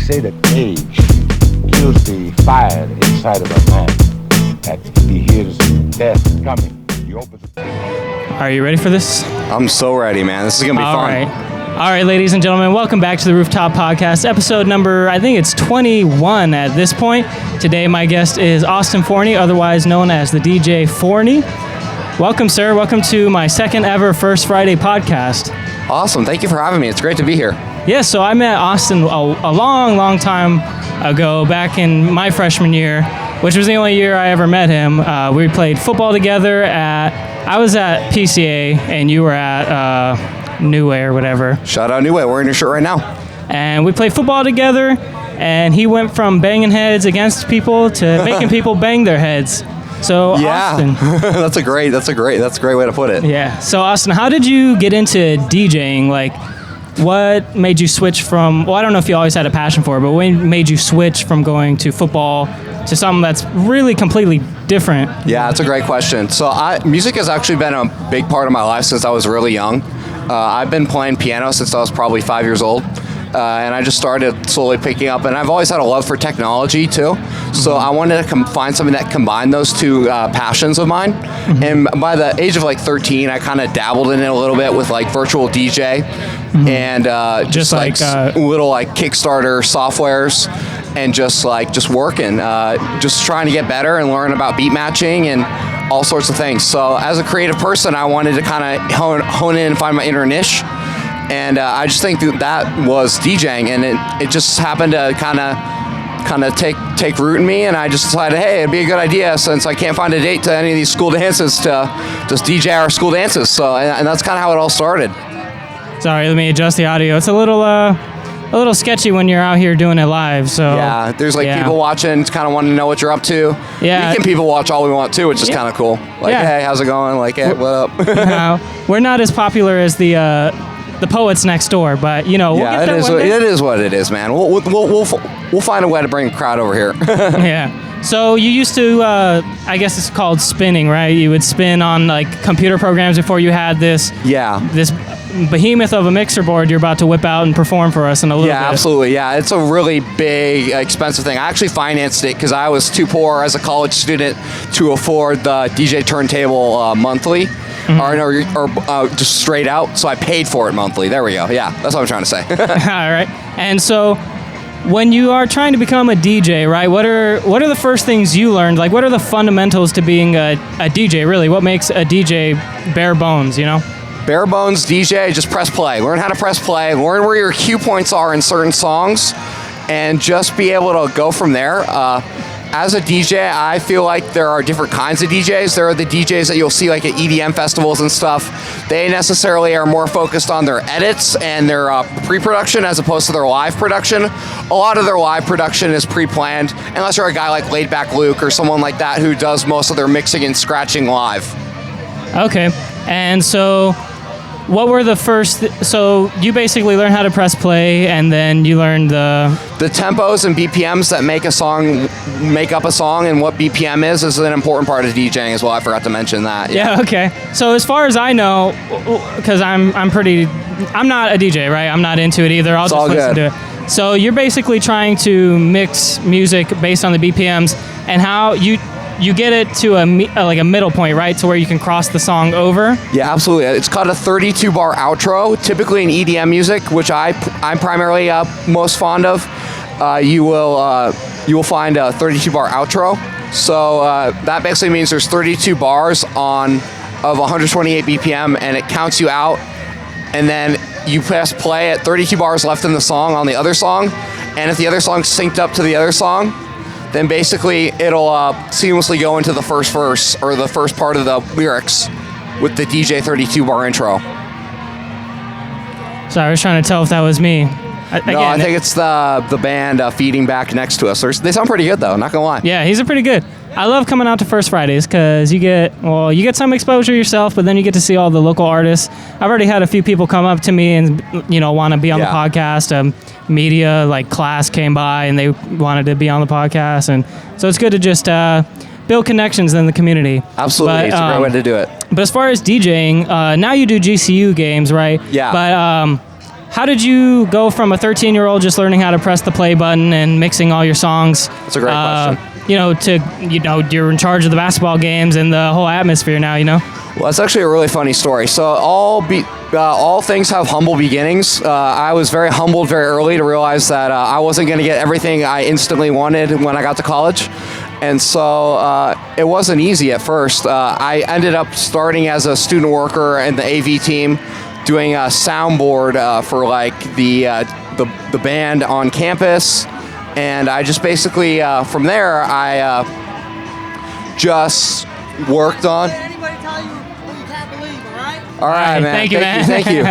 say that age kills the fire inside of a man. That he hears death coming. He opens. Are you ready for this? I'm so ready, man. This is going to be fun. All right, ladies and gentlemen, welcome back to the Rooftop Podcast, episode number, I think it's 21 at this point. Today, my guest is Austin Forney, otherwise known as the DJ Forney. Welcome, sir. Welcome to my second ever First Friday podcast. Awesome. Thank you for having me. It's great to be here. Yeah, so I met Austin a long time ago, back in my freshman year, which was the only year I ever met him. We played football together I was at PCA, and you were at New Way or whatever. Shout out New Way. We're in your shirt right now. And we played football together, and he went from banging heads against people to making people bang their heads. So yeah. Austin, that's a great way to put it. Yeah. So Austin, how did you get into DJing? Like, what made you switch from? Well, I don't know if you always had a passion for it, but what made you switch from going to football to something that's really completely different? Yeah, that's a great question. So music has actually been a big part of my life since I was really young. I've been playing piano since I was probably 5 years old. And I just started slowly picking up, and I've always had a love for technology too. So I wanted to find something that combined those two passions of mine. And by the age of like 13, I kind of dabbled in it a little bit with like virtual DJ and just like little like Kickstarter softwares, and just working, just trying to get better and learn about beat matching and all sorts of things. So as a creative person, I wanted to kind of hone in and find my inner niche. And I just think that was DJing, and it just happened to kind of take root in me, and I just decided, hey, it'd be a good idea, since I can't find a date to any of these school dances, to just DJ our school dances. So, and that's kind of how it all started. Sorry, let me adjust the audio. It's a little sketchy when you're out here doing it live. So yeah, there's people watching, kind of wanting to know what you're up to. Yeah, we can people watch all we want too, which is kind of cool. Like, hey, how's it going? Like, hey, what up? We're not as popular as the poets next door, but we'll get it is what it is, man. We'll find a way to bring a crowd over here. Yeah. So you used to, I guess it's called spinning, right? You would spin on like computer programs before you had this behemoth of a mixer board you're about to whip out and perform for us in a little bit. Yeah, absolutely. Yeah, it's a really big, expensive thing. I actually financed it because I was too poor as a college student to afford the DJ turntable monthly. Or just straight out, so I paid for it monthly. There we go. Yeah, that's what I'm trying to say. All right. And so, when you are trying to become a DJ, right? What are the first things you learned? Like, what are the fundamentals to being a DJ? Really, what makes a DJ bare bones? Bare bones DJ. Just press play. Learn how to press play. Learn where your cue points are in certain songs, and just be able to go from there. As a DJ, I feel like there are different kinds of DJs. There are the DJs that you'll see like at EDM festivals and stuff. They necessarily are more focused on their edits and their pre-production as opposed to their live production. A lot of their live production is pre-planned, unless you're a guy like Laid Back Luke or someone like that who does most of their mixing and scratching live. Okay, and so what were the first... So you basically learned how to press play, and then you learned the tempos and BPMs that make up a song, and what BPM is an important part of DJing as well. I forgot to mention that. Yeah, okay. So as far as I know, because I'm not a DJ, right? I'm not into it either. I'll just listen to it. So you're basically trying to mix music based on the BPMs, and how you get it to a middle point, right? To where you can cross the song over? Yeah, absolutely. It's called a 32-bar outro. Typically in EDM music, which I'm primarily most fond of, you will find a 32-bar outro. So that basically means there's 32 bars of 128 BPM, and it counts you out. And then you press play at 32 bars left in the song on the other song. And if the other song's synced up to the other song, then basically it'll seamlessly go into the first verse or the first part of the lyrics with the DJ 32-bar intro. So I was trying to tell if that was me. I think it's the band feeding back next to us. They sound pretty good, though, not gonna lie. Yeah, he's pretty good. I love coming out to First Fridays because you get some exposure yourself, but then you get to see all the local artists. I've already had a few people come up to me and want to be on the podcast. Media like class came by and they wanted to be on the podcast, and so it's good to just build connections in the community. Absolutely, it's a great way to do it. But as far as DJing, now you do GCU games, right? Yeah. But how did you go from a 13-year-old just learning how to press the play button and mixing all your songs? That's a great question. To you're in charge of the basketball games and the whole atmosphere now. Well, that's actually a really funny story. So all things have humble beginnings. I was very humbled very early to realize that I wasn't going to get everything I instantly wanted when I got to college. And so it wasn't easy at first. I ended up starting as a student worker in the AV team, doing a soundboard for like the band on campus. And I just basically, from there, I just worked on. Anybody tell you what you can't believe, all right? All right, man. Thank you, man. Thank you.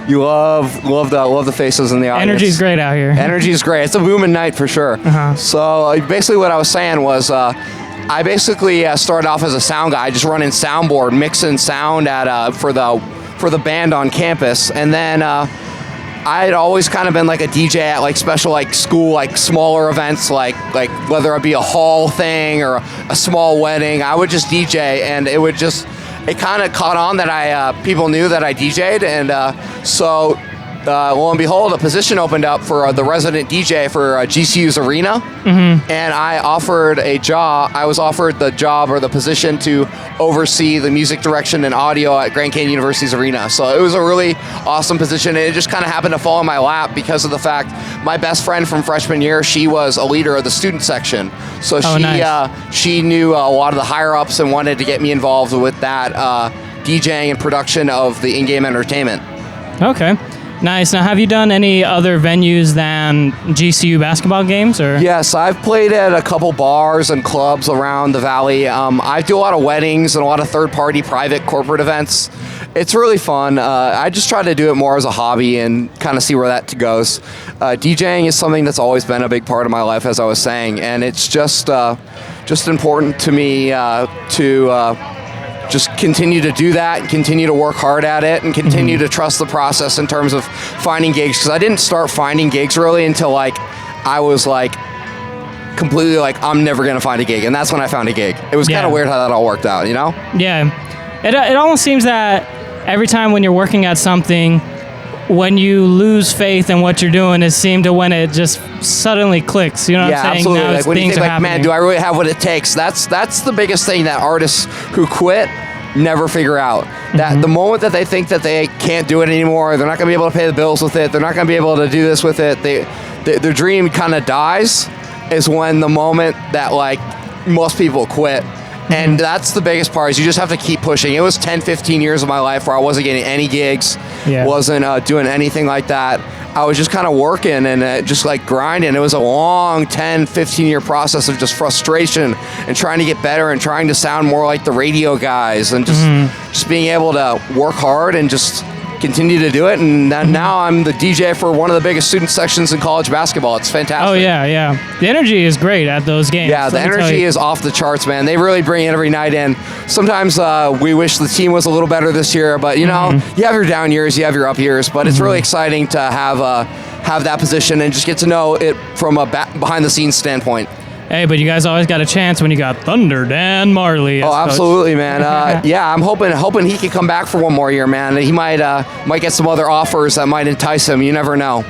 You love the faces in the audience. Energy's great out here. Energy's great. It's a booming night for sure. Uh-huh. So basically what I was saying was I basically started off as a sound guy, just running soundboard, mixing sound at for the band on campus. And then I had always kind of been like a DJ at like special like school, like smaller events, like whether it be a hall thing or a small wedding. I would just DJ, and it kind of caught on that people knew that I DJ'd, and so lo and behold, a position opened up for the resident DJ for GCU's arena, and I was offered the job or the position to oversee the music direction and audio at Grand Canyon University's arena. So it was a really awesome position, and it just kind of happened to fall in my lap because of the fact my best friend from freshman year, she was a leader of the student section. So she knew a lot of the higher ups and wanted to get me involved with that DJing and production of the in-game entertainment. Okay. Nice. Now, have you done any other venues than GCU basketball games? Or? Yes, I've played at a couple bars and clubs around the valley. I do a lot of weddings and a lot of third-party private corporate events. It's really fun. I just try to do it more as a hobby and kind of see where that goes. DJing is something that's always been a big part of my life, as I was saying, and it's just important to me to just continue to do that, continue to work hard at it, and continue to trust the process in terms of finding gigs. Because I didn't start finding gigs really until like I was like completely like, I'm never gonna find a gig, and that's when I found a gig. It was kind of weird how that all worked out, Yeah, it almost seems that every time when you're working at something, when you lose faith in what you're doing, it seemed to when it just suddenly clicks. You know what I'm saying? Absolutely. Now like when you think like, man, do I really have what it takes? That's the biggest thing that artists who quit never figure out. That the moment that they think that they can't do it anymore, they're not going to be able to pay the bills with it, they're not going to be able to do this with it, their dream kind of dies, is when the moment that like most people quit. And that's the biggest part, is you just have to keep pushing. It was 10, 15 years of my life where I wasn't getting any gigs, wasn't doing anything like that. I was just kind of working and just like grinding. It was a long 10, 15-year process of just frustration and trying to get better and trying to sound more like the radio guys and just being able to work hard and just continue to do it. And now I'm the DJ for one of the biggest student sections in college basketball. It's fantastic. Oh, yeah. The energy is great at those games. Yeah, the energy is off the charts, man. They really bring it every night in. Sometimes we wish the team was a little better this year, but, you know, you have your down years, you have your up years, but it's really exciting to have that position and just get to know it from a behind-the-scenes standpoint. Hey, but you guys always got a chance when you got Thunder Dan Marley. Oh, absolutely, man. I'm hoping he can come back for one more year, man. He might get some other offers that might entice him. You never know.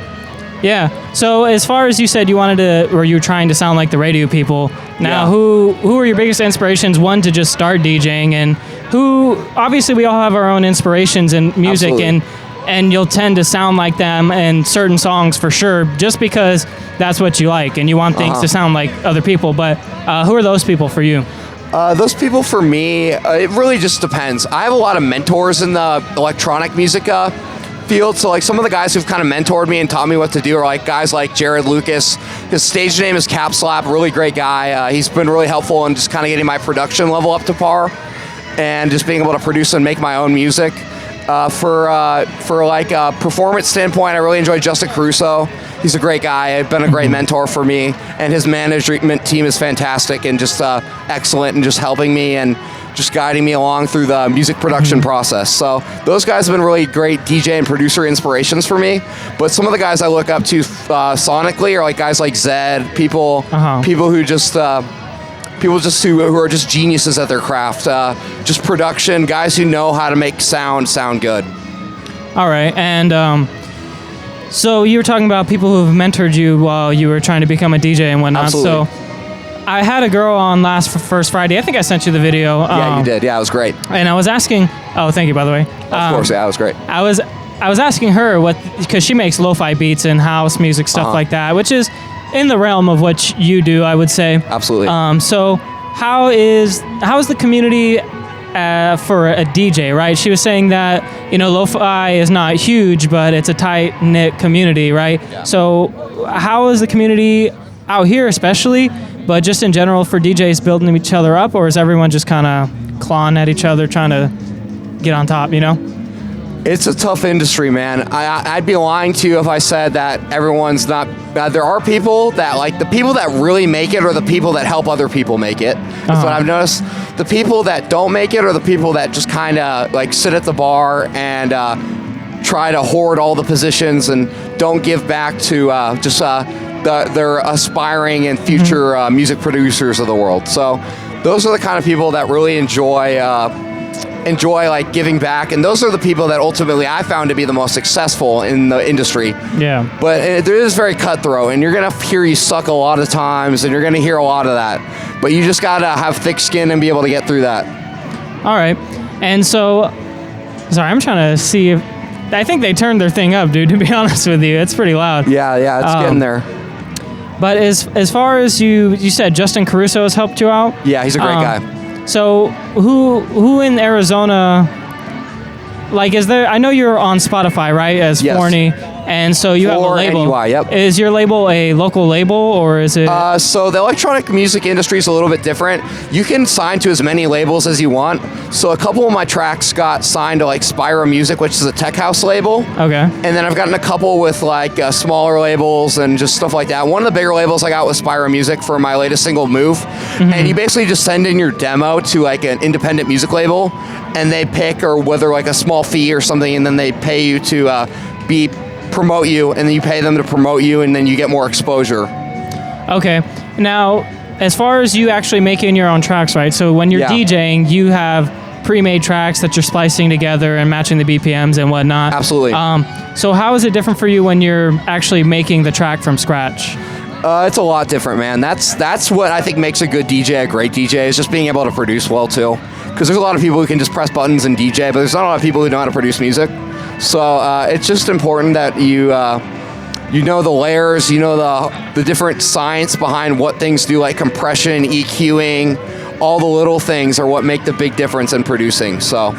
Yeah. So as far as you said, you were trying to sound like the radio people. Now, who are your biggest inspirations? One, to just start DJing, and who? Obviously, we all have our own inspirations in music, and you'll tend to sound like them in certain songs for sure, just because that's what you like and you want things to sound like other people. But who are those people for you? Those people for me, it really just depends. I have a lot of mentors in the electronic music field. So like some of the guys who've kind of mentored me and taught me what to do are like guys like Jared Lucas. His stage name is Cap Slap, really great guy. He's been really helpful in just kind of getting my production level up to par and just being able to produce and make my own music. For like a performance standpoint, I really enjoy Justin Caruso. He's a great guy. He's been a great mentor for me, and his management team is fantastic and just excellent and just helping me and just guiding me along through the music production process. So those guys have been really great DJ and producer inspirations for me. But some of the guys I look up to sonically are like guys like Zed, people who just who are just geniuses at their craft, just production, guys who know how to make sound good. All right, and So you were talking about people who have mentored you while you were trying to become a DJ and whatnot. Absolutely. So I had a girl on first Friday. I think I sent you the video. Yeah, you did. Yeah, it was great. And I was asking. Oh, thank you, by the way. Of course, yeah, it was great. I was asking her because she makes lo-fi beats and house music stuff like that, which is in the realm of what you do, I would say. Absolutely. So how is the community for a DJ, right? She was saying that, lo-fi is not huge, but it's a tight-knit community, right? Yeah. So how is the community out here especially, but just in general for DJs building each other up, or is everyone just kind of clawing at each other trying to get on top, It's a tough industry, man. I'd be lying to you if I said that everyone's not. There are people that, like, the people that really make it are the people that help other people make it. That's what I've noticed. The people that don't make it are the people that just kind of, like, sit at the bar and try to hoard all the positions and don't give back to their aspiring and future music producers of the world. So those are the kind of people that really enjoy like giving back, and those are the people that ultimately I found to be the most successful in the industry. Yeah. But it is very cutthroat, and you're gonna hear you suck a lot of times, and you're gonna hear a lot of that. But you just gotta have thick skin and be able to get through that. All right. And so, sorry, I'm trying to see if I think they turned their thing up, dude. To be honest with you, it's pretty loud. Yeah, it's getting there. But as far as you said, Justin Caruso has helped you out. Yeah, he's a great guy. So who in Arizona, like, is there, I know you're on Spotify, right, as Yes. Forney, and so you have a label. NUI, yep. Is your label a local label, or is it? So the electronic music industry is a little bit different. You can sign to as many labels as you want. So a couple of my tracks got signed to like Spyro Music, which is a tech house label. Okay. And then I've gotten a couple with like smaller labels and just stuff like that. One of the bigger labels I got was Spyro Music for my latest single, Move. Mm-hmm. And you basically just send in your demo to like an independent music label, and they pick, or whether like a small fee or something, and then they pay you to promote you, and then you pay them to promote you, and then you get more exposure. Okay. Now, as far as you actually making your own tracks, right? So when you're DJing, you have pre-made tracks that you're splicing together and matching the BPMs and whatnot. Absolutely. So how is it different for you when you're actually making the track from scratch? It's a lot different, man. That's what I think makes a good DJ a great DJ, is just being able to produce well too. Because there's a lot of people who can just press buttons and DJ, but there's not a lot of people who know how to produce music. So it's just important that you know the layers, you know the different science behind what things do, like compression, EQing, all the little things are what make the big difference in producing. So.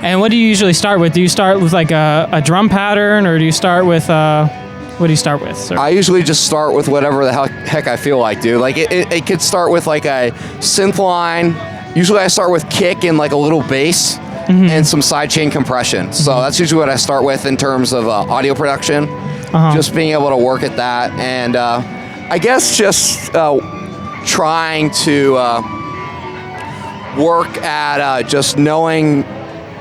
And what do you usually start with? Do you start with like a drum pattern, or do you start with what do you start with, sir? I usually just start with whatever the heck I feel like, dude. Like it could start with like a synth line. Usually I start with kick and like a little bass. Mm-hmm. And some sidechain compression. So that's usually what I start with in terms of audio production. Just being able to work at that, and I guess just trying to work at just knowing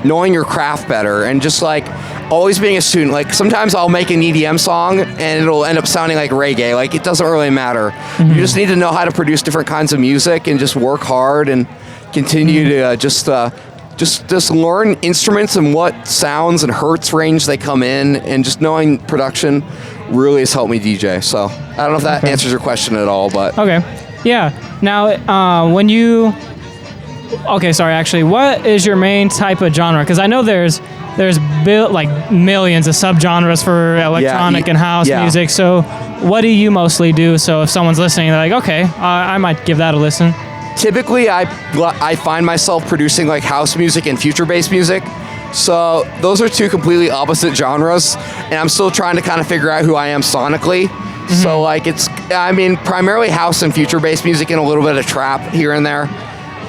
your craft better, and just like always being a student. Like sometimes I'll make an EDM song and it'll end up sounding like reggae. Like it doesn't really matter. Mm-hmm. You just need to know how to produce different kinds of music and just work hard and continue to just learn instruments and what sounds and hertz range they come in, and just knowing production really has helped me DJ. So I don't know if that answers your question at all, but. Okay. Yeah. Now, what is your main type of genre? Because I know there's like millions of subgenres for electronic and house music. So what do you mostly do? So if someone's listening, they're like, okay, I might give that a listen. Typically, I find myself producing like house music and future-based music. So those are two completely opposite genres, and I'm still trying to kind of figure out who I am sonically. Mm-hmm. So like primarily house and future-based music and a little bit of trap here and there.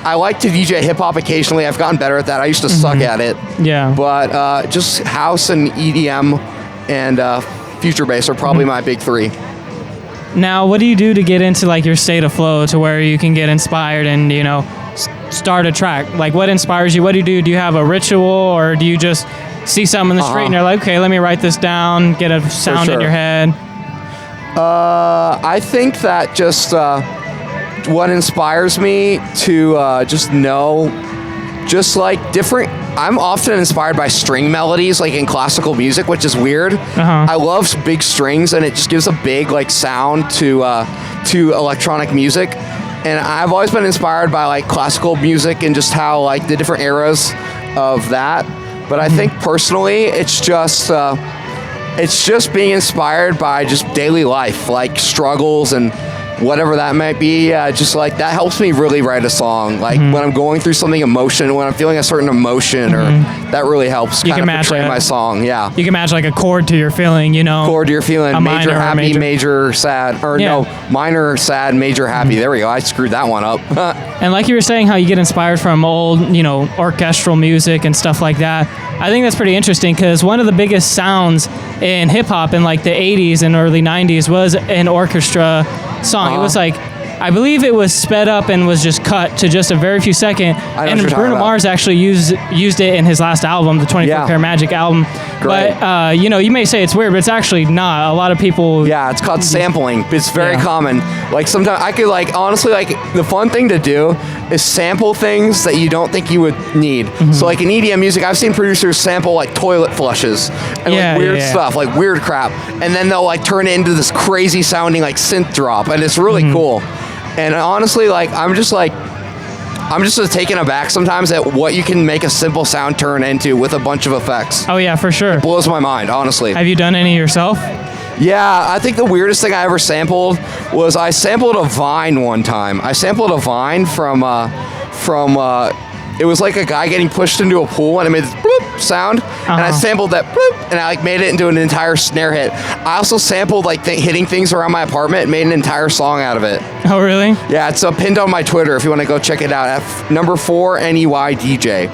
I like to DJ hip-hop occasionally. I've gotten better at that. I used to suck at it. Yeah. But just house and EDM and future-based are probably my big three. Now, what do you do to get into like your state of flow to where you can get inspired and, start a track? Like, what inspires you? What do you do? Do you have a ritual, or do you just see something in the street and you're like, okay, let me write this down, get a sound in your head? I think that just what inspires me to just know just like different. I'm often inspired by string melodies, like in classical music, which is weird. I love big strings, and it just gives a big like sound to electronic music. And I've always been inspired by like classical music and just how like the different eras of that. But I think personally, it's just being inspired by just daily life, like struggles and whatever that might be. Just like that helps me really write a song. Like when I'm going through something when I'm feeling a certain emotion, or that really helps kind of portray my song. Yeah. You can match like a chord to your feeling, Chord to your feeling, major happy, major sad, or minor sad, major happy. There we go. I screwed that one up. And like you were saying, how you get inspired from old, orchestral music and stuff like that. I think that's pretty interesting, because one of the biggest sounds in hip hop in like the 80s and early 90s was an orchestra song. It was like, I believe it was sped up and was just cut to just a very few seconds. And Bruno Mars actually used it in his last album, the 24 Karat Magic album. Great. But, you may say it's weird, but it's actually not. A lot of people... Yeah, it's called sampling. It's very common. Like, sometimes I could, like, honestly, like, the fun thing to do is sample things that you don't think you would need. So, like, in EDM music, I've seen producers sample, like, toilet flushes and, like, weird stuff, like, weird crap. And then they'll, like, turn it into this crazy sounding, like, synth drop. And it's really cool. And honestly, like, I'm just taken aback sometimes at what you can make a simple sound turn into with a bunch of effects. Oh, yeah, for sure. It blows my mind, honestly. Have you done any yourself? Yeah, I think the weirdest thing I ever sampled was I sampled a vine one time. I sampled a vine from it was like a guy getting pushed into a pool, and it made this bloop sound, and I sampled that bloop, and I like made it into an entire snare hit. I also sampled like hitting things around my apartment and made an entire song out of it. Oh, really? Yeah, it's pinned on my Twitter if you want to go check it out. #4NEYDJ.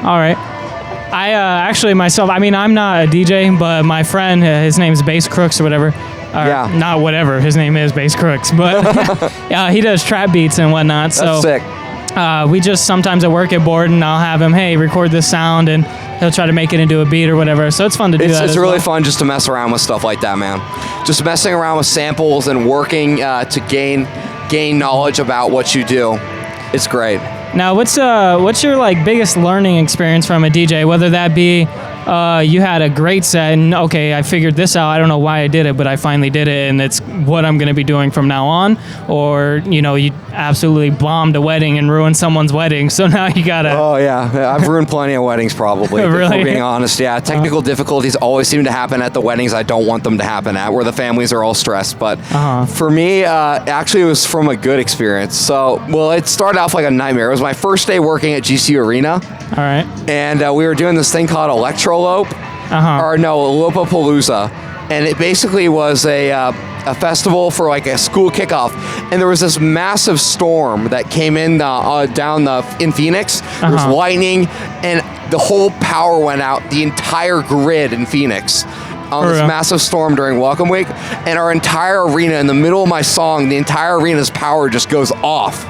All right. I actually myself, I mean, I'm not a DJ, but my friend, his name's Bass Crooks or whatever. Not whatever, his name is Bass Crooks, but he does trap beats and whatnot. That's sick. We just sometimes at work get bored, and I'll have him, hey, record this sound, and he'll try to make it into a beat or whatever. So it's fun to do that. It's really fun just to mess around with stuff like that, man. Just messing around with samples and working to gain knowledge about what you do. It's great. Now, what's your like biggest learning experience from a DJ? Whether that be you had a great set and okay, I figured this out. I don't know why I did it, but I finally did it, and it's what I'm going to be doing from now on. Or you absolutely bombed a wedding and ruined someone's wedding, so now you gotta. Oh yeah, I've ruined plenty of weddings probably. Really? If we're being honest, yeah. Technical difficulties always seem to happen at the weddings I don't want them to happen at, where the families are all stressed. But for me, actually, it was from a good experience. So, it started off like a nightmare. It was my first day working at GC Arena. All right. And we were doing this thing called Electrolope, Lopapalooza, and it basically was a festival for like a school kickoff. And there was this massive storm that came in in Phoenix. There was lightning, and the whole power went out, the entire grid in Phoenix. On this massive storm during Welcome Week, and our entire arena, in the middle of my song, the entire arena's power just goes off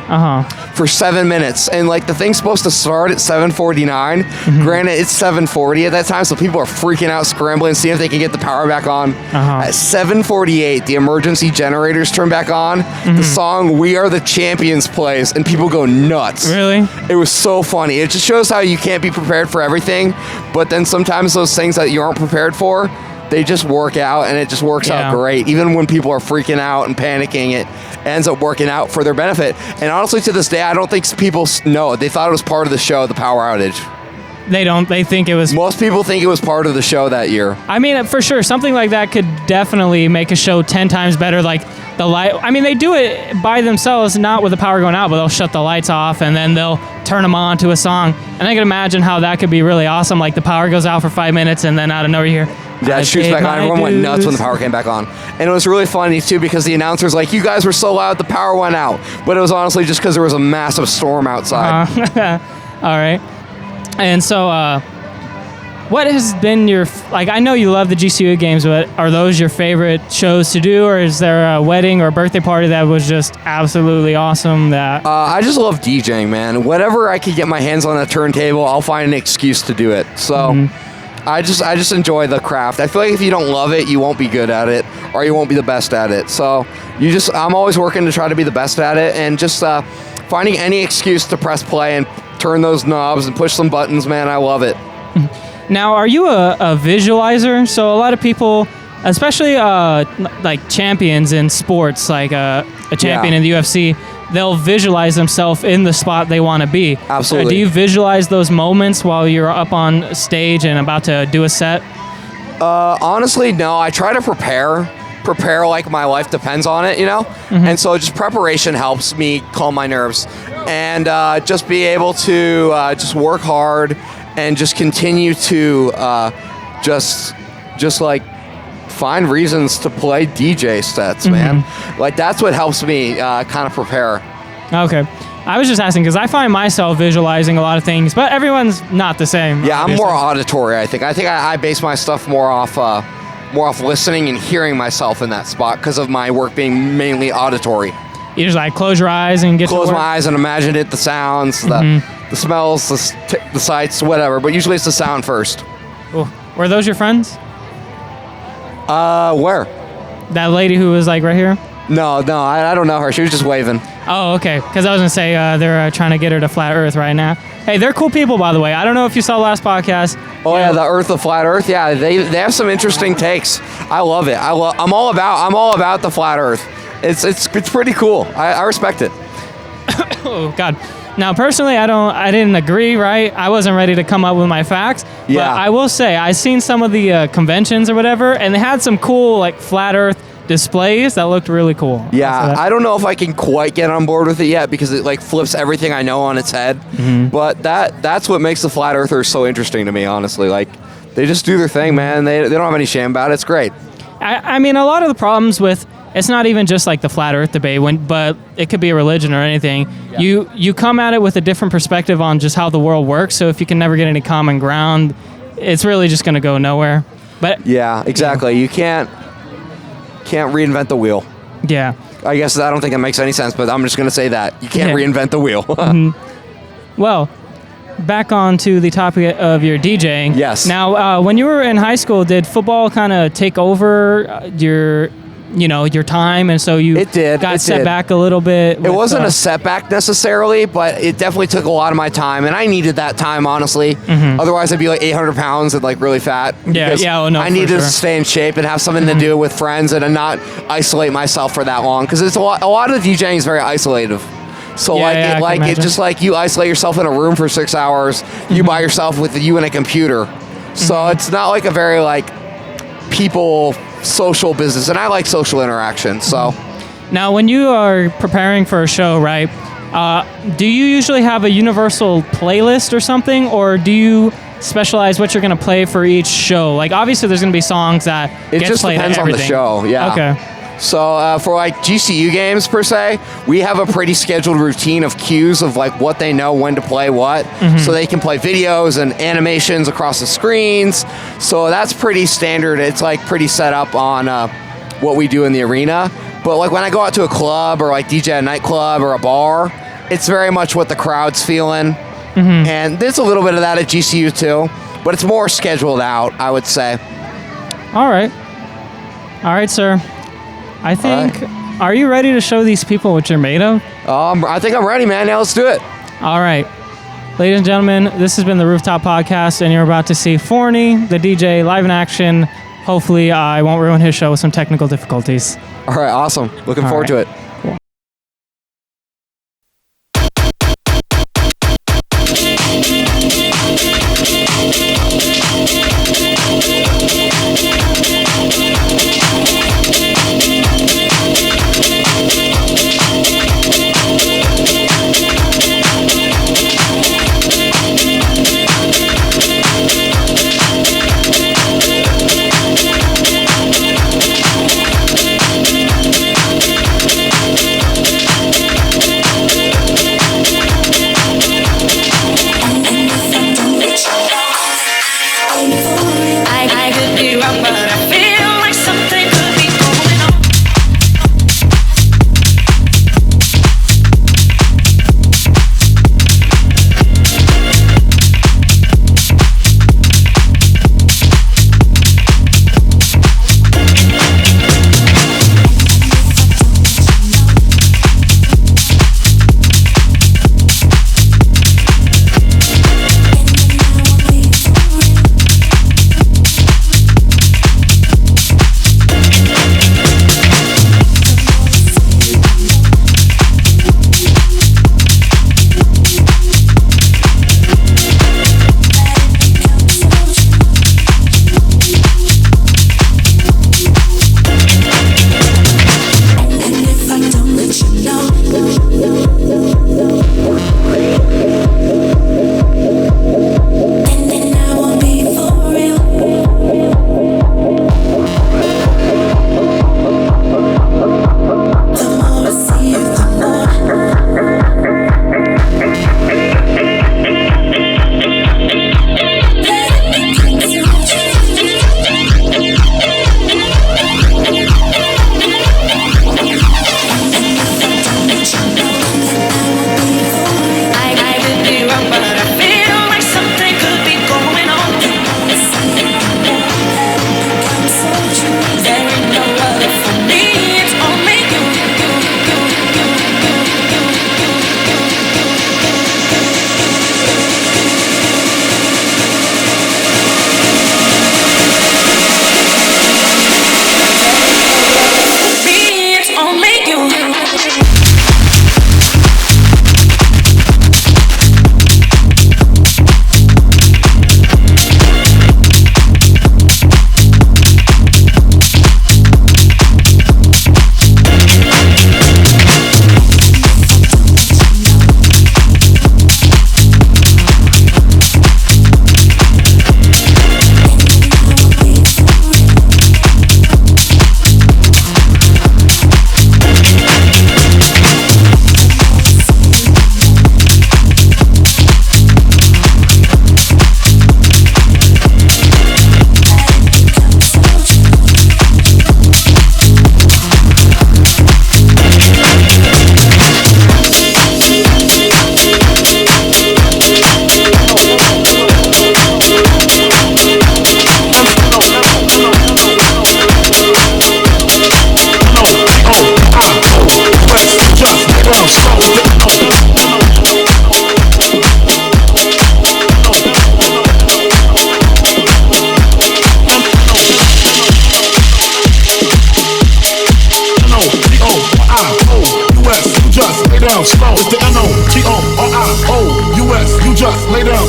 for 7 minutes. And like the thing's supposed to start at 7:49. Granted, it's 7:40 at that time, so people are freaking out, scrambling, seeing if they can get the power back on. At 7:48, the emergency generators turn back on. The song "We Are the Champions" plays, and people go nuts. Really? It was so funny. It just shows how you can't be prepared for everything, but then sometimes those things that you aren't prepared for, they just work out, and it just works out great. Even when people are freaking out and panicking, it ends up working out for their benefit. And honestly, to this day, I don't think people know. They thought it was part of the show, the power outage. They don't. They think it was... Most people think it was part of the show that year. I mean, for sure, something like that could definitely make a show 10 times better. Like the light... I mean, they do it by themselves, not with the power going out, but they'll shut the lights off, and then they'll turn them on to a song. And I can imagine how that could be really awesome. Like the power goes out for 5 minutes, and then out of nowhere you hear... Yeah, it shoots back on. Everyone went nuts when the power came back on. And it was really funny, too, because the announcer's like, you guys were so loud, the power went out. But it was honestly just because there was a massive storm outside. All right. And so, what has been your... Like, I know you love the GCU games, but are those your favorite shows to do? Or is there a wedding or a birthday party that was just absolutely awesome? That I just love DJing, man. Whatever I could get my hands on a turntable, I'll find an excuse to do it. So... I just enjoy the craft. I feel like if you don't love it, you won't be good at it, or you won't be the best at it. So I'm always working to try to be the best at it, and just finding any excuse to press play and turn those knobs and push some buttons, man. I love it. Now, are you a visualizer? So a lot of people, especially like champions in sports, like a champion in the UFC, they'll visualize themselves in the spot they want to be. Absolutely. Do you visualize those moments while you're up on stage and about to do a set? Honestly, no. I try to prepare like my life depends on it, you know? And so just preparation helps me calm my nerves and just be able to just work hard and just continue to just like find reasons to play DJ sets, man. Like that's what helps me kind of prepare. Okay. I was just asking because I find myself visualizing a lot of things, but everyone's not the same. Yeah, obviously. I'm more auditory, I think. I base my stuff more off listening and hearing myself in that spot because of my work being mainly auditory. You just like close your eyes and get Close to my work? eyes and imagine it, the sounds, the smells, the sights, whatever. But usually it's the sound first. Cool. Were those your friends? Where? That lady who was like right here? No, I don't know her. She was just waving. Oh, okay. Because I was going to say they're trying to get her to Flat Earth right now. Hey, they're cool people, by the way. I don't know if you saw last podcast. Oh, yeah, the Flat Earth. Yeah, they have some interesting takes. I love it. I'm all about the Flat Earth. It's pretty cool. I respect it. Oh, God. Now, personally, I didn't agree, right? I wasn't ready to come up with my facts. Yeah. But I will say, I've seen some of the conventions or whatever, and they had some cool, like, Flat Earth displays that looked really cool. Yeah, I don't know if I can quite get on board with it yet because it like flips everything I know on its head. But that's what makes the Flat Earthers so interesting to me, honestly. Like, they just do their thing, man. They don't have any shame about it. It's great. I mean, a lot of the problems with it's not even just like the Flat Earth debate, but it could be a religion or anything. Yeah. You come at it with a different perspective on just how the world works. So if you can never get any common ground, it's really just going to go nowhere. But yeah, exactly. You can't reinvent the wheel. Yeah. I guess I don't think it makes any sense, but I'm just going to say that. You can't reinvent the wheel. Well, back on to the topic of your DJing. Yes. Now, when you were in high school, did football kind of take over your time, and so you got set back a little bit? It wasn't a setback necessarily, but it definitely took a lot of my time, and I needed that time, honestly. Otherwise, I'd be like 800 pounds and like really fat. I needed to stay in shape and have something to do with friends and not isolate myself for that long, because it's a lot of DJing is very isolative. So it's just like you isolate yourself in a room for 6 hours, you by yourself with you and a computer. So it's not like a very like people social business, and I like social interaction. So now when you are preparing for a show, right, do you usually have a universal playlist or something, or do you specialize what you're going to play for each show? Like, obviously there's going to be songs that it get just played depends at on the show. Yeah. Okay. So for like GCU games per se, we have a pretty scheduled routine of cues of like what they know when to play what, so they can play videos and animations across the screens. So that's pretty standard. It's like pretty set up on what we do in the arena. But like when I go out to a club or like DJ at a nightclub or a bar, it's very much what the crowd's feeling. And there's a little bit of that at GCU too, but it's more scheduled out, I would say. All right, sir. I think, are you ready to show these people what you're made of? I think I'm ready, man. Now let's do it. All right. Ladies and gentlemen, this has been the Rooftop Podcast, and you're about to see Forney, the DJ, live in action. Hopefully, I won't ruin his show with some technical difficulties. All right, awesome. Looking forward to it. Cool.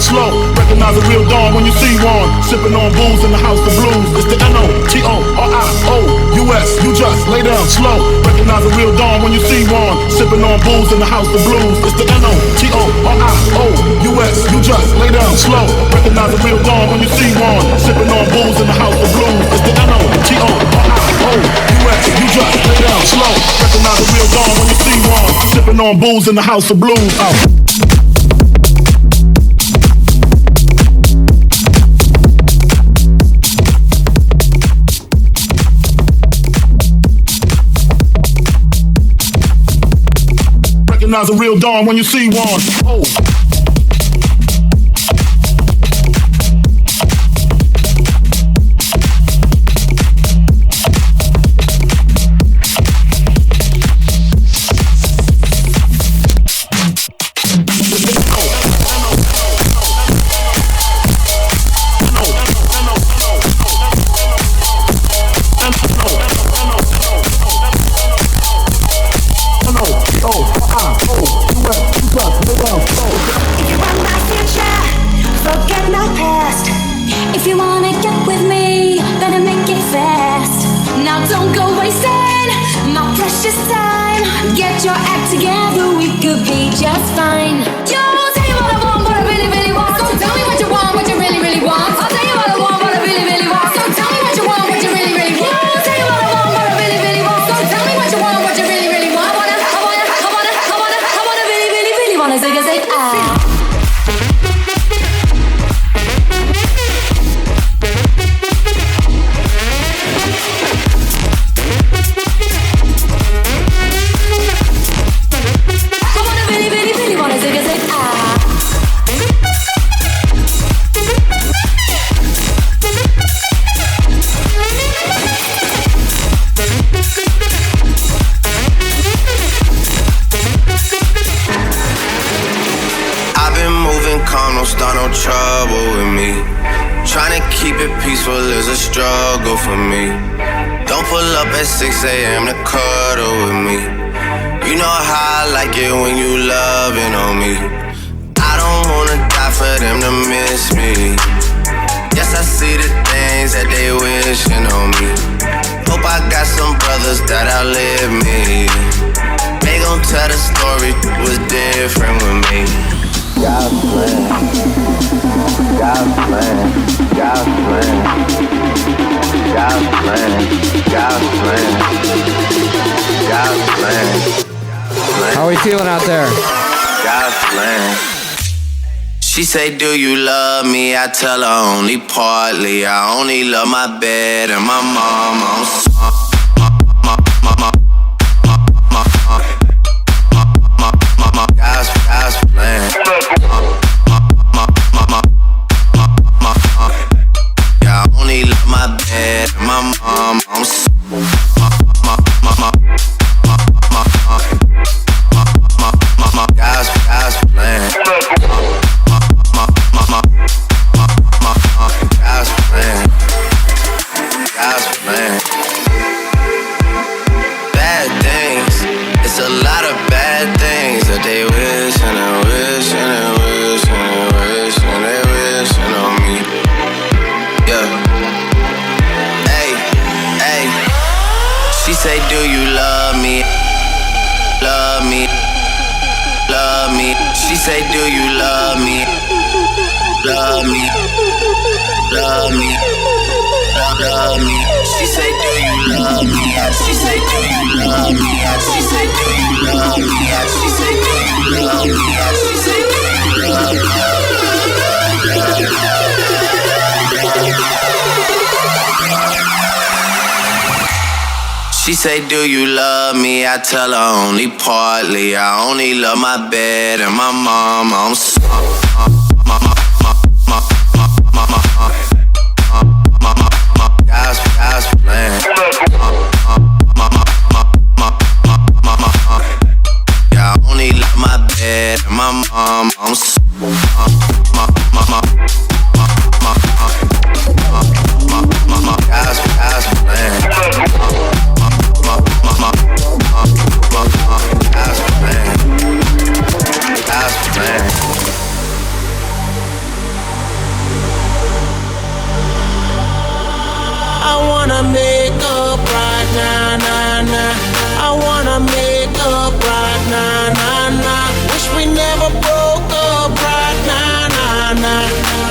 slow. Recognize a real dawn when you see one. Sipping on booze in the house of blues. It's the N-O-T-O-R-I-O-U-S. You just lay down slow. Recognize a real dawn when you see one. Sipping on booze in the house of blues. It's the N-O-T-O-R-I-O-U-S. You just lay down slow. Recognize a real dawn when you see one. Sipping on booze in the house of blues. It's the N-O-T-O-R-I-O-U-S. You just lay down slow. Recognize a real dawn when you see one. Sipping on booze in the house of blues. Recognize a real dawn when you see one. Oh. How are we feeling out there? God's plan. She say, do you love me? I tell her only partly. I only love my bed and my mom. God's plan. Yeah, I only love my bed and my mom. God's plan. God's plan. God's plan. Bad things. It's a lot of bad things that they wish and they wish and they wish and they wish and they wishing on me. Yeah. Hey, hey. She say, do you love me? Love me. Love me. She say, do you love me? Love me. Love me. Love me. She say, do you love me? She say, do you love me? She say, do you love me? She say, do you love me? She say, do you love me? She say, do you love me? I tell her only partly. I only love my bed and my mom. God's plan. Yeah, I only love my bed and my mom. God's plan. God's plan.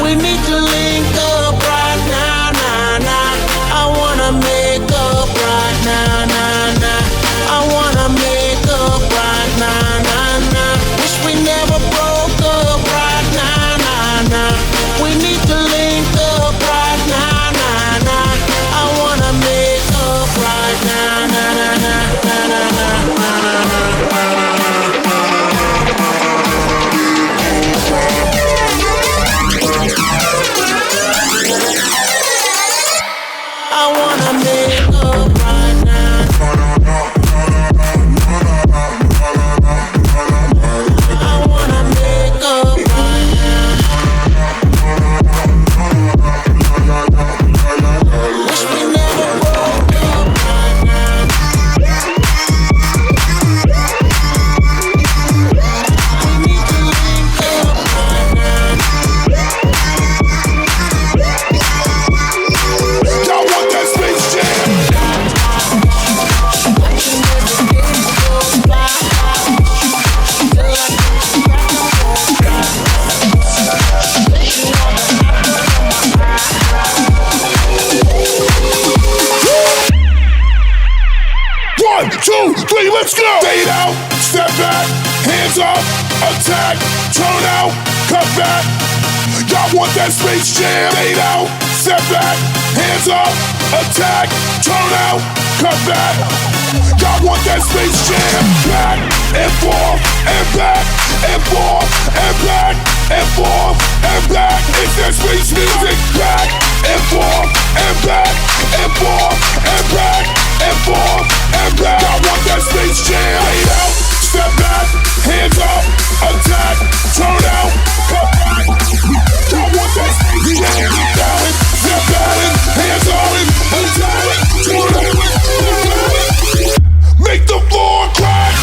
We need to link up right now, nah, nah. I wanna make up right now, nah, nah. I wanna make up right now, nah, nah. Wish we never broke up right now, nah, nah. We need to link up right now, nah, nah. I wanna make up right now, nah, nah, nah, nah, nah, nah, nah, nah. I wanna make up right now. I wanna make up right now. Wish we never broke up right now. We need to link up right now. Y'all want that Space Jam? One, two, three, let's go! Fade out, step back, hands up, attack, turn out, cut back. Y'all want that Space Jam? Fade out, step back, hands up, attack, turn out, cut back. Y'all want that Space Jam? Back and forth and back and forth and back and forth and back. It's that space music. Back and forth and back and forth and back and forth and back. Y'all want that Space Jam? Fade out, step back, hands up, attack, turn out, cut back. Y'all want that Space Jam? Balance, step back, hands up, attack, turn out, cut back. Make the floor crack.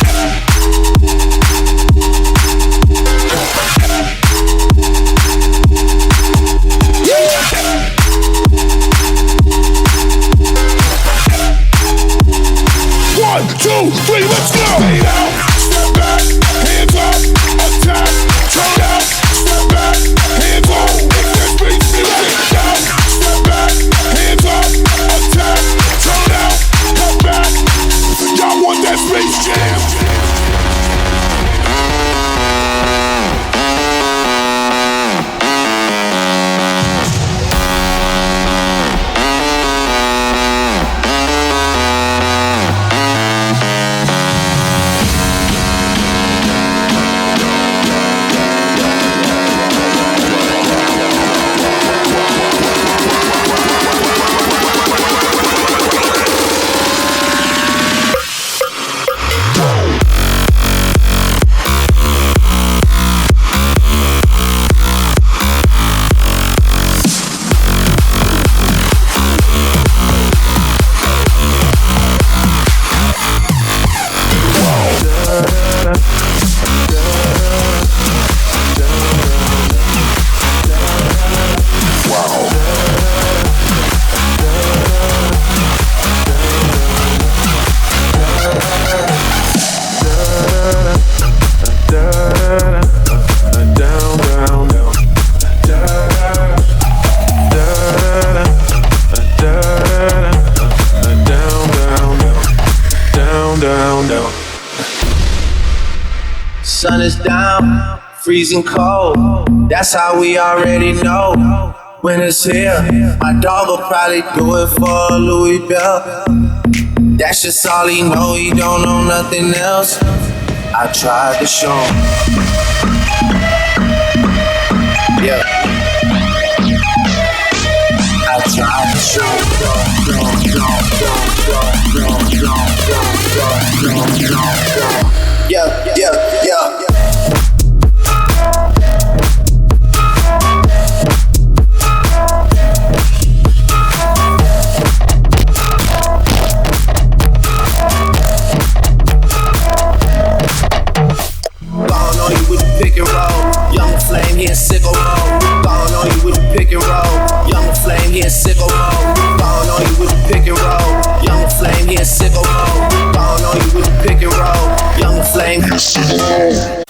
One, two, three, let's go! Fade out, step back, hands up, attack, turn out, step back, hands up, make that space music out, step back, hands up, attack, turn out, cut back. Y'all want that Space Jam? Sun is down, freezing cold. That's how we already know. When it's here, my dog will probably do it for Louis Bell. That's just all he know, he don't know nothing else. I tried to show him. Yeah. I tried to show him. Yeah, yeah, yeah. Ballin' on you with the pick and roll. Young flame, he in sicko mode. Ballin' on you with the pick and roll. Young flame, he in sicko mode. Ballin' on you with the pick and roll. Young flame, he in sicko mode. Ballin' on you with the pick and roll. Young flame, he in sicko mode.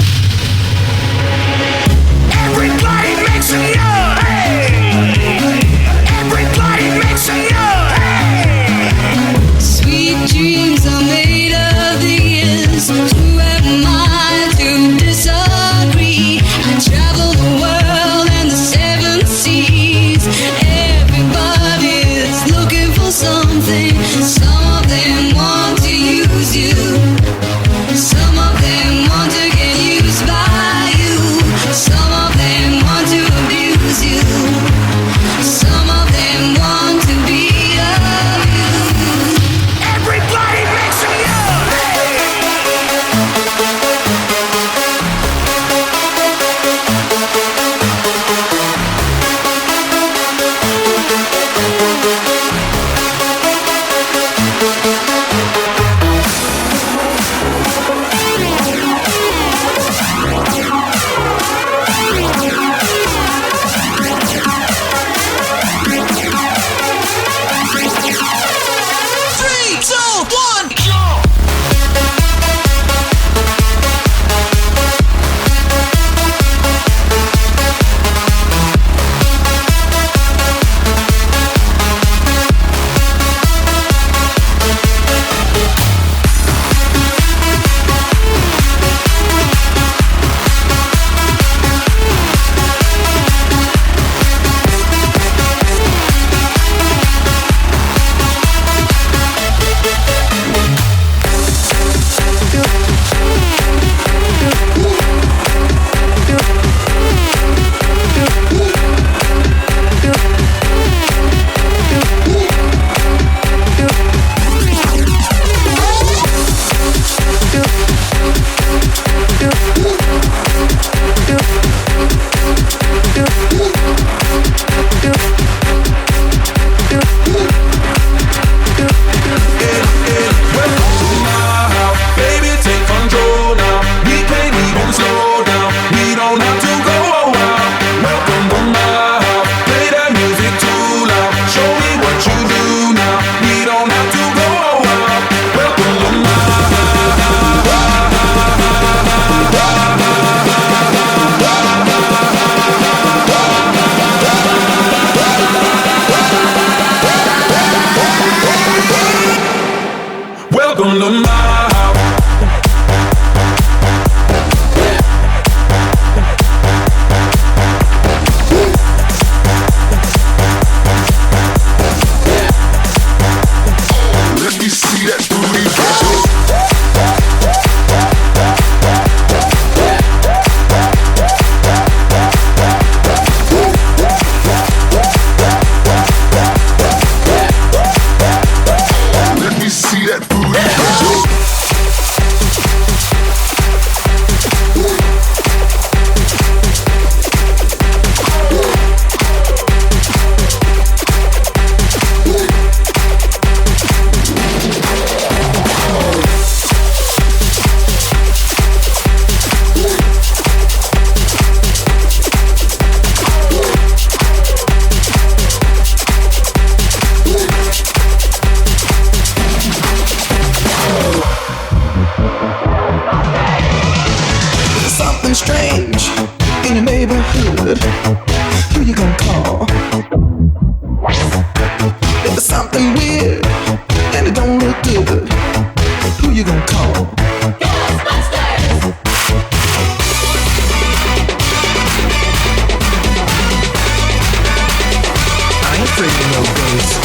straight in your face.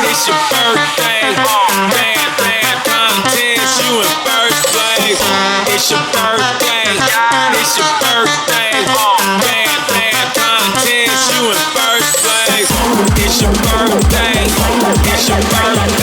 It's your birthday. Man, contest, you in first place. It's your birthday. It's your birthday. Man, contest, you in first place. It's your birthday. It's your birthday. It's your birthday.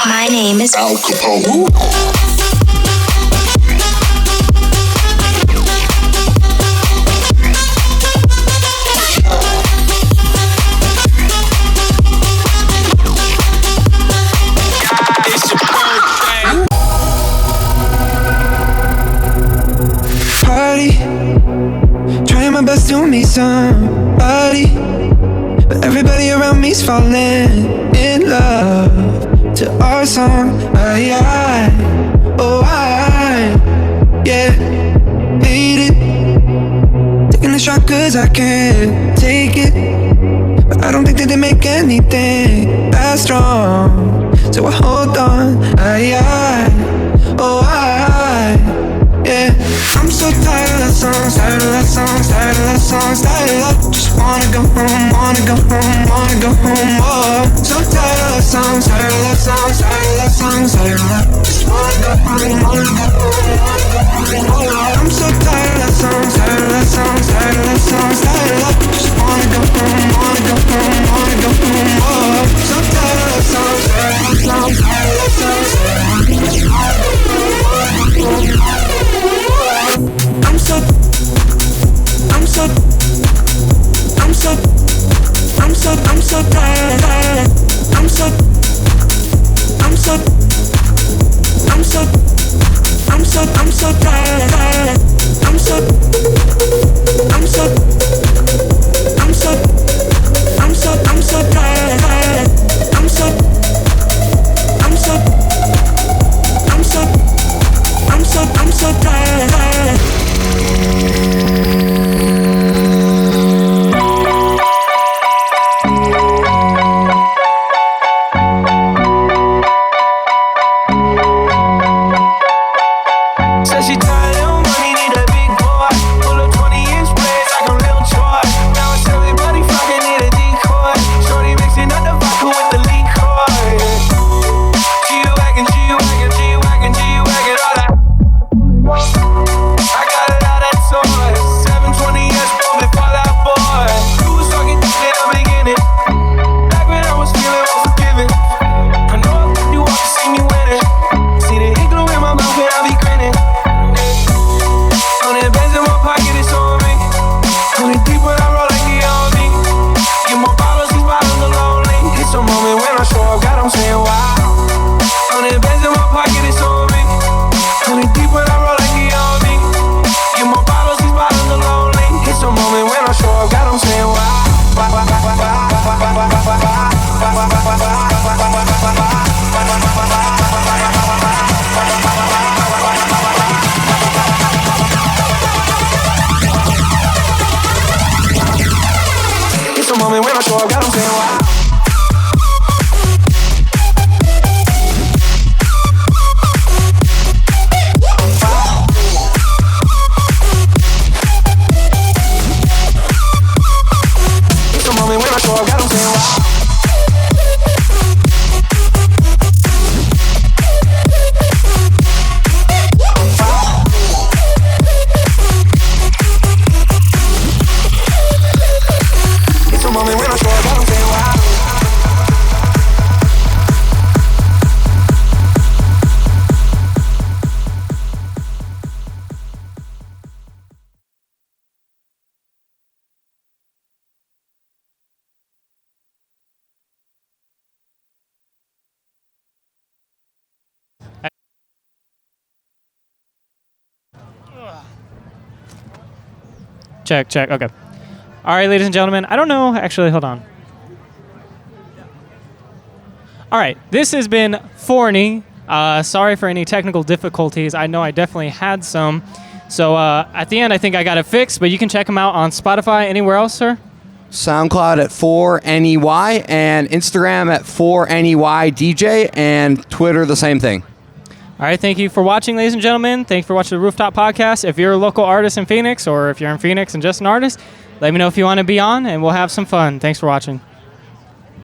My name is Al Capone. Party, trying my best to meet somebody, but everybody around me's falling in love to our song. Yeah, hate it. Taking a shot cause I can't take it, but I don't think that they make anything that strong, so I hold on. Yeah, I'm so tired of that song, tired of that song, tired of that song, tired of. Just wanna go home, wanna go home, wanna go home. Oh, so tired of that song, tired of that song, tired of that song, tired of that. Just wanna go home, wanna go home, wanna go home. Oh, I'm so tired of that song, tired of that song, tired of that song, tired of that. Just wanna go home, wanna go home, wanna go home. Oh, so tired of that song, tired of that song, tired of that song, tired of that. I'm so tired. I'm so tired. Said she tired of money, need a big boy. Pull up 20-inch blades like I'm Lil Troy. Now it's everybody fucking need a decoy. Shorty Check. Okay. All right, ladies and gentlemen. I don't know. Actually, hold on. All right. This has been Forney. Sorry for any technical difficulties. I know I definitely had some. So at the end, I think I got it fixed. But you can check them out on Spotify. Anywhere else, sir? SoundCloud at 4NEY and Instagram at 4NEYDJ and Twitter the same thing. All right, thank you for watching, ladies and gentlemen. Thank you for watching the Rooftop Podcast. If you're a local artist in Phoenix or if you're in Phoenix and just an artist, let me know if you want to be on, and we'll have some fun. Thanks for watching.